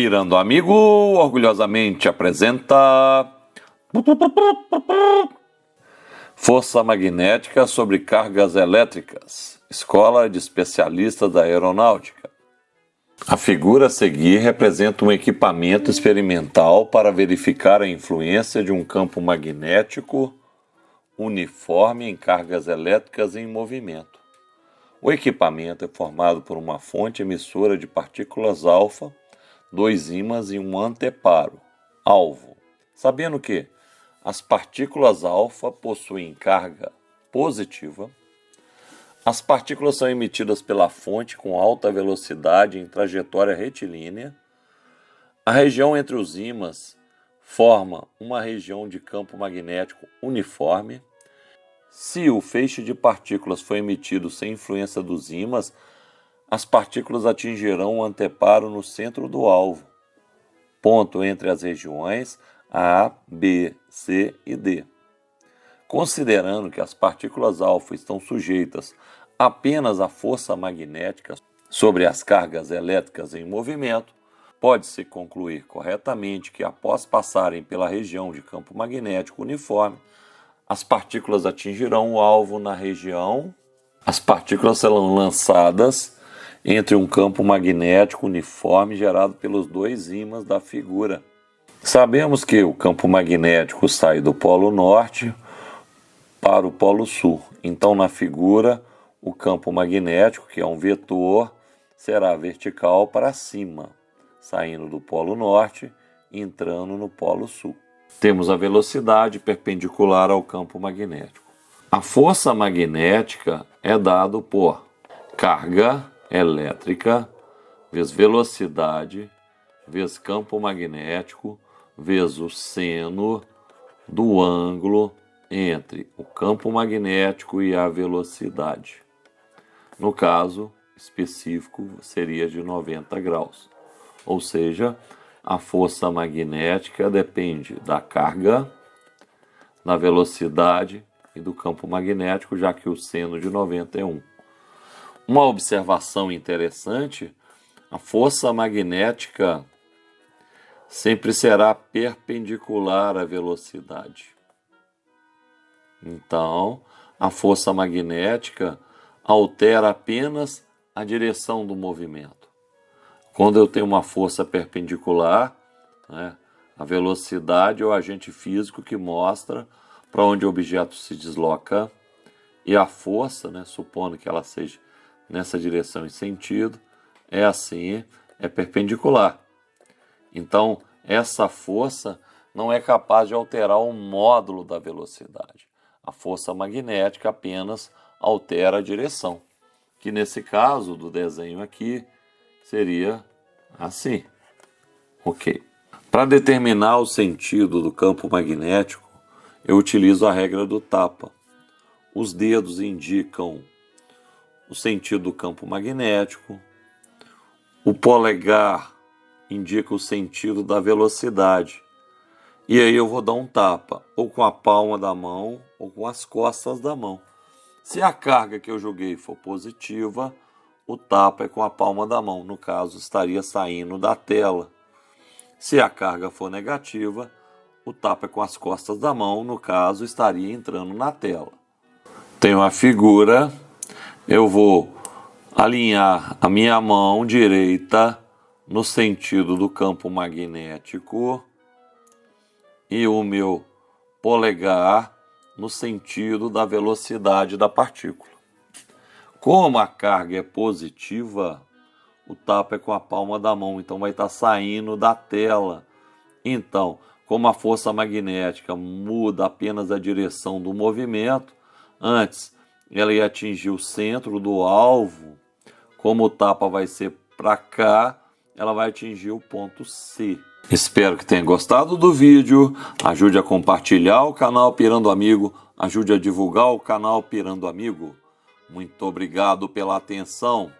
Pirando Amigo orgulhosamente apresenta Força Magnética sobre Cargas Elétricas, Escola de Especialistas da Aeronáutica. A figura a seguir representa um equipamento experimental para verificar a influência de um campo magnético uniforme em cargas elétricas em movimento. O equipamento é formado por uma fonte emissora de partículas alfa, 2 ímãs e um anteparo, alvo. Sabendo que as partículas alfa possuem carga positiva, as partículas são emitidas pela fonte com alta velocidade em trajetória retilínea. A região entre os ímãs forma uma região de campo magnético uniforme. Se o feixe de partículas for emitido sem influência dos ímãs, as partículas atingirão o anteparo no centro do alvo, ponto entre as regiões A, B, C e D. Considerando que as partículas alfa estão sujeitas apenas à força magnética sobre as cargas elétricas em movimento, pode-se concluir corretamente que após passarem pela região de campo magnético uniforme, as partículas atingirão o alvo na região. As partículas serão lançadas entre um campo magnético uniforme gerado pelos 2 ímãs da figura. Sabemos que o campo magnético sai do polo norte para o polo sul. Então, na figura, o campo magnético, que é um vetor, será vertical para cima, saindo do polo norte e entrando no polo sul. Temos a velocidade perpendicular ao campo magnético. A força magnética é dada por carga elétrica vezes velocidade vezes campo magnético vezes o seno do ângulo entre o campo magnético e a velocidade. No caso específico, seria de 90 graus. Ou seja, a força magnética depende da carga, da velocidade e do campo magnético, já que o seno de 90 é 1. Uma observação interessante: a força magnética sempre será perpendicular à velocidade. Então, a força magnética altera apenas a direção do movimento. Quando eu tenho uma força perpendicular, a velocidade é o agente físico que mostra para onde o objeto se desloca, e a força, supondo que ela seja nessa direção e sentido, é perpendicular. Então, essa força não é capaz de alterar o módulo da velocidade. A força magnética apenas altera a direção, que nesse caso do desenho aqui seria assim. Ok. Para determinar o sentido do campo magnético, eu utilizo a regra do tapa. Os dedos indicam o sentido do campo magnético, o polegar indica o sentido da velocidade, e aí eu vou dar um tapa, ou com a palma da mão, ou com as costas da mão. Se a carga que eu joguei for positiva, o tapa é com a palma da mão, no caso estaria saindo da tela. Se a carga for negativa, o tapa é com as costas da mão, no caso estaria entrando na tela. Tenho a figura, eu vou alinhar a minha mão direita no sentido do campo magnético e o meu polegar no sentido da velocidade da partícula. Como a carga é positiva, o tapa é com a palma da mão, então vai estar saindo da tela. Então, como a força magnética muda apenas a direção do movimento, antes ela ia atingir o centro do alvo, como o tapa vai ser para cá, ela vai atingir o ponto C. Espero que tenha gostado do vídeo, ajude a compartilhar o canal Pirando Amigo, ajude a divulgar o canal Pirando Amigo. Muito obrigado pela atenção.